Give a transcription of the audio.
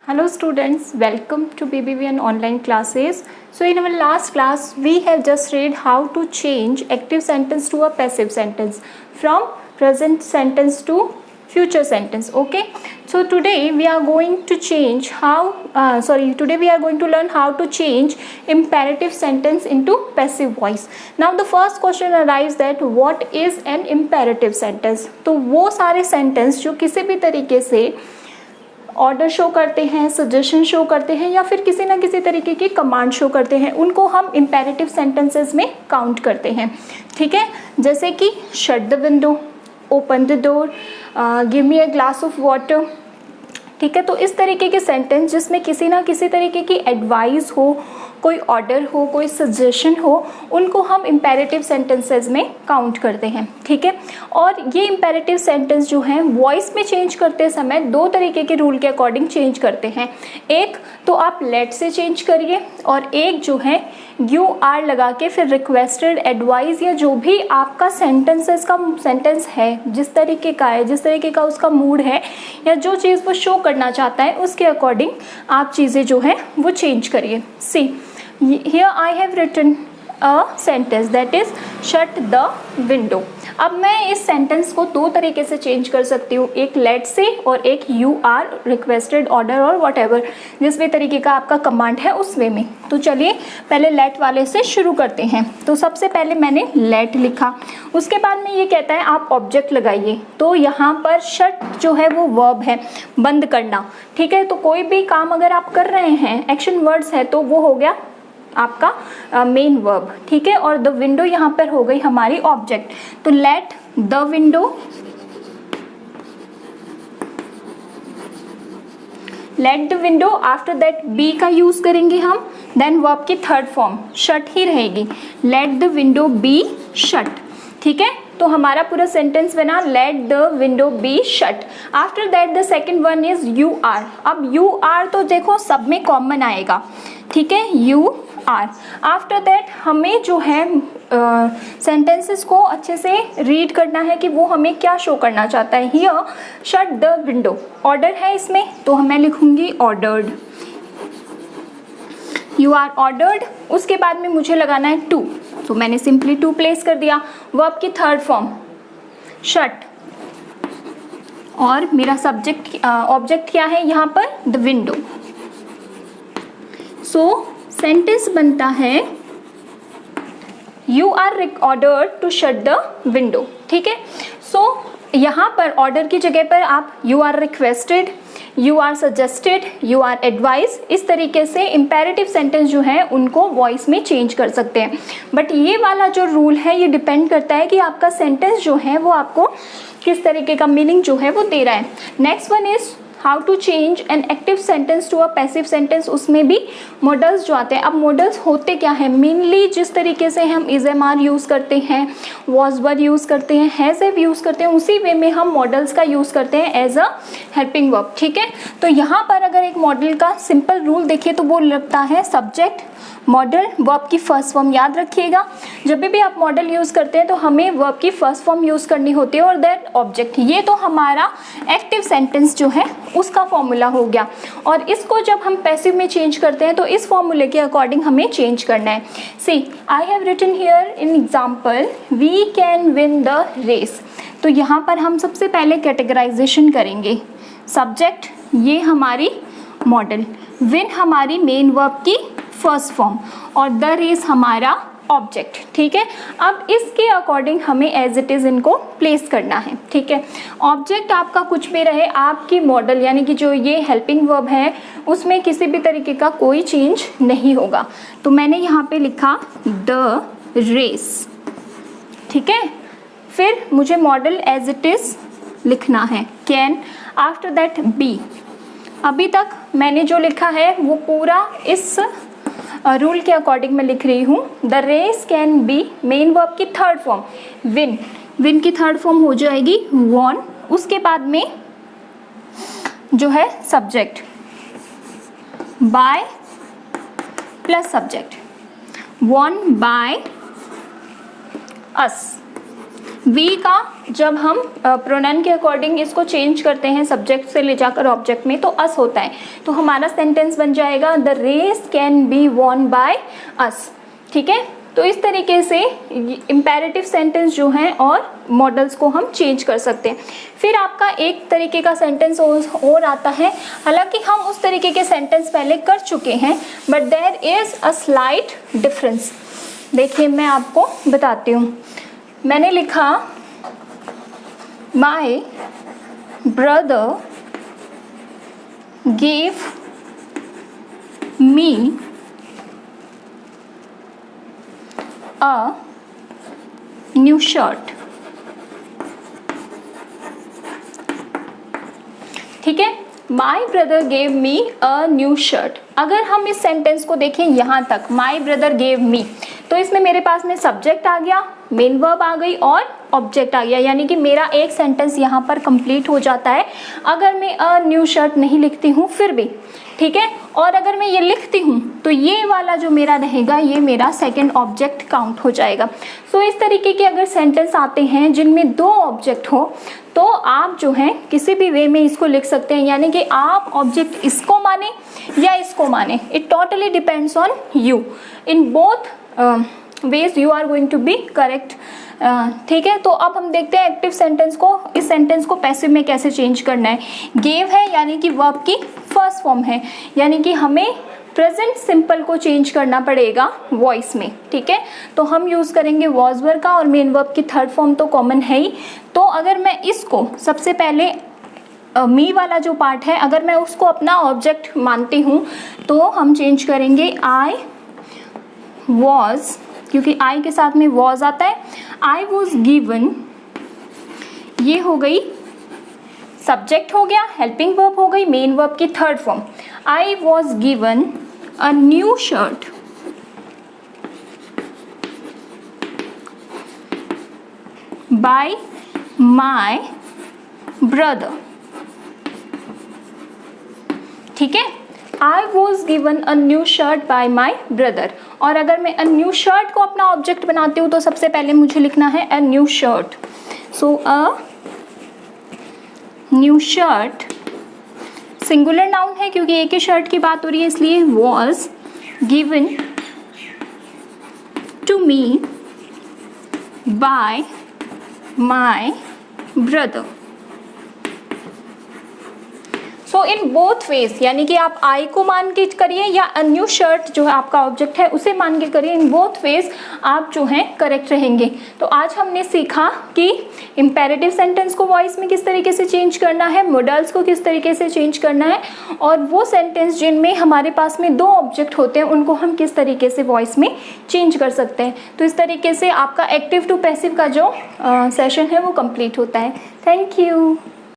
Hello students, welcome to BBVN online classes. So in our last class we have just read how to change active sentence to a passive sentence from present sentence to future sentence. Okay, so today we are going to change today we are going to learn how to change imperative sentence into passive voice. Now the first question arises that what is an imperative sentence? तो वो सारे sentence जो किसी भी तरीके से order show करते हैं, सजेशन शो करते हैं या फिर किसी ना किसी तरीके की कमांड शो करते हैं, उनको हम इम्पेरेटिव सेंटेंसेस में काउंट करते हैं. ठीक है, जैसे कि shut the window, open the door, give me a glass of water. ठीक है, तो इस तरीके के सेंटेंस जिसमें किसी ना किसी तरीके की एडवाइस हो, कोई ऑर्डर हो, कोई सजेशन हो, उनको हम इम्पेरेटिव सेंटेंसेस में काउंट करते हैं. ठीक है, और ये इम्पेरेटिव सेंटेंस जो हैं वॉइस में चेंज करते समय दो तरीके के रूल के अकॉर्डिंग चेंज करते हैं. एक तो आप लेट से चेंज करिए और एक जो है यू आर लगा के फिर रिक्वेस्टेड, एडवाइस या जो भी आपका सेंटेंस है, जिस तरीके का है, जिस तरीके का उसका मूड है या जो चीज़ वो शो करना चाहता है उसके अकॉर्डिंग आप चीज़ें जो है वो चेंज करिए. सी here I have written a sentence that is shut the window. अब मैं इस सेंटेंस को दो तरीके से चेंज कर सकती हूँ, एक लेट से और एक यू आर, रिक्वेस्टेड, ऑर्डर और वट एवर, जिस भी तरीके का आपका कमांड है उस वे में. तो चलिए पहले लेट वाले से शुरू करते हैं. तो सबसे पहले मैंने लेट लिखा, उसके बाद में ये कहता है आप ऑब्जेक्ट लगाइए. तो यहाँ पर शट जो है वो वर्ब है, बंद करना. ठीक है, तो कोई भी काम अगर आप कर रहे हैं, एक्शन वर्ड्स है, तो वो हो गया आपका मेन वर्ब. ठीक है, और द विंडो यहाँ पर हो गई हमारी ऑब्जेक्ट. तो let the window, let the window, after that be का यूज करेंगे हम, देन वर्ब की थर्ड फॉर्म शट ही रहेगी, let the window be shut. ठीक है, तो हमारा पूरा सेंटेंस बना let the window be shut. After that the second one is you are. अब यू आर तो देखो सब में कॉमन आएगा. ठीक है, यू आर. आफ्टर दैट हमें जो है सेंटेंसेस को अच्छे से रीड करना है कि वो हमें क्या शो करना चाहता है. Here shut the window, order है इसमें, तो मैं लिखूंगी ऑर्डर्ड, यू आर ऑर्डर्ड. उसके बाद में मुझे लगाना है टू, तो मैंने सिंपली टू प्लेस कर दिया. वर्ब की थर्ड फॉर्म शट, और मेरा सब्जेक्ट ऑब्जेक्ट क्या है यहाँ पर, द विंडो. सो सेंटेंस बनता है you are ordered to shut the window. ठीक है, सो यहाँ पर ऑर्डर की जगह पर आप you are requested, you are suggested, you are advice, इस तरीके से इम्पेरेटिव सेंटेंस जो है उनको वॉइस में चेंज कर सकते हैं. बट ये वाला जो रूल है ये डिपेंड करता है कि आपका सेंटेंस जो है वो आपको किस तरीके का मीनिंग जो है वो दे रहा है. Next one is how to change an active sentence to a passive sentence. उसमें भी मॉडल्स जो आते हैं. अब मॉडल्स होते क्या है, मेनली जिस तरीके से हम इज एम आर यूज़ करते हैं, वॉज वर यूज़ करते हैं, हैज़ हैव यूज़ करते हैं, उसी वे में हम मॉडल्स का यूज़ करते हैं एज अ हेल्पिंग वर्ब. ठीक है, तो यहाँ पर अगर एक मॉडल का सिंपल रूल देखिए तो वो लगता है सब्जेक्ट, मॉडल, वर्ब की फर्स्ट फॉर्म. याद रखिएगा जब भी आप मॉडल यूज़ करते हैं तो हमें वर्ब की फर्स्ट फॉर्म यूज़ करनी होती है और दैट ऑब्जेक्ट. ये तो हमारा एक्टिव सेंटेंस जो है उसका फॉर्मूला हो गया. और इसको जब हम पैसिव में चेंज करते हैं तो इस फॉर्मूले के अकॉर्डिंग हमें चेंज करना है. See I have written here in example we can win the race. तो यहाँ पर हम सबसे पहले कैटेगराइजेशन करेंगे. सब्जेक्ट ये हमारी मॉडल, विन हमारी मेन वर्ब की फर्स्ट फॉर्म और द रेस हमारा ऑब्जेक्ट. ठीक है, अब इसके अकॉर्डिंग हमें एज इट इज़ इनको प्लेस करना है. ठीक है, ऑब्जेक्ट आपका कुछ भी रहे, आपकी मॉडल यानी कि जो ये हेल्पिंग वर्ब है उसमें किसी भी तरीके का कोई चेंज नहीं होगा. तो मैंने यहाँ पे लिखा द रेस. ठीक है, फिर मुझे मॉडल एज इट इज़ लिखना है कैन, आफ्टर दैट बी. अभी तक मैंने जो लिखा है वो पूरा इस रूल के अकॉर्डिंग मैं लिख रही हूँ. The race can be, main verb की थर्ड फॉर्म विन, विन की थर्ड फॉर्म हो जाएगी वॉन. उसके बाद में जो है subject by plus subject, won by us. We का जब हम प्रोनाउन के अकॉर्डिंग इसको चेंज करते हैं सब्जेक्ट से ले जाकर ऑब्जेक्ट में तो अस होता है, तो हमारा सेंटेंस बन जाएगा the race can be won by us. ठीक है, तो इस तरीके से इम्पेरेटिव सेंटेंस जो हैं और मॉडल्स को हम चेंज कर सकते हैं। फिर आपका एक तरीके का सेंटेंस और आता है, हालांकि हम उस तरीके के सेंटेंस पहले कर चुके हैं, but there is a slight difference. देखिए मैं आपको बताती हूँ। मैंने लिखा my brother give me a new shirt। ठीक है, my brother gave me a new shirt. अगर हम इस सेंटेंस को देखें यहाँ तक, माई ब्रदर गेव मी, तो इसमें मेरे पास में सब्जेक्ट आ गया, मेन वर्ब आ गई और ऑब्जेक्ट आ गया, यानी कि मेरा एक सेंटेंस यहाँ पर कंप्लीट हो जाता है अगर मैं अ न्यू शर्ट नहीं लिखती हूँ फिर भी। ठीक है, और अगर मैं ये लिखती हूँ तो ये वाला जो मेरा रहेगा ये मेरा सेकंड ऑब्जेक्ट काउंट हो जाएगा। सो इस तरीके के अगर सेंटेंस आते हैं जिनमें दो ऑब्जेक्ट हो तो आप जो है किसी भी वे में इसको लिख सकते हैं, यानी कि आप ऑब्जेक्ट इसको माने या इसको माने, it totally depends on you. In both ways you are going to be correct. ठीक है, तो अब हम देखते हैं एक्टिव सेंटेंस को, इस सेंटेंस को पैसिव में कैसे चेंज करना है। गेव है यानी कि वर्ब की फर्स्ट फॉर्म है, यानी कि हमें प्रेजेंट सिंपल को चेंज करना पड़ेगा वॉइस में। ठीक है, तो हम यूज करेंगे वॉज वर्ब का, और मेन वर्ब की थर्ड फॉर्म तो कॉमन है ही। तो अगर मैं इसको सबसे पहले मी वाला जो पार्ट है अगर मैं उसको अपना ऑब्जेक्ट मानती हूँ तो हम चेंज करेंगे आई वॉज, क्योंकि आई के साथ में वॉज आता है। आई वॉज गिवन, ये हो गई सब्जेक्ट हो गया, हेल्पिंग वर्ब हो गई, मेन वर्ब की third form. I was given a new shirt by my brother. ठीक है, I was given a new shirt by my brother. और अगर मैं अ न्यू शर्ट को अपना ऑब्जेक्ट बनाती हूँ तो सबसे पहले मुझे लिखना है अ न्यू शर्ट। सो अ न्यू शर्ट सिंगुलर नाउन है क्योंकि एक ही शर्ट की बात हो रही है, इसलिए was given to me by my brother. So in both ways, यानी कि आप आई को मान के करिए या अ न्यू शर्ट जो है आपका ऑब्जेक्ट है उसे मान के करिए, इन बोथ वेज आप जो हैं करेक्ट रहेंगे। तो आज हमने सीखा कि इम्पेरेटिव सेंटेंस को वॉइस में किस तरीके से चेंज करना है, मॉडल्स को किस तरीके से चेंज करना है, और वो सेंटेंस जिनमें हमारे पास में दो ऑब्जेक्ट होते हैं उनको हम किस तरीके से वॉइस में चेंज कर सकते हैं। तो इस तरीके से आपका एक्टिव टू पैसिव का जो सेशन है वो कंप्लीट होता है। Thank you.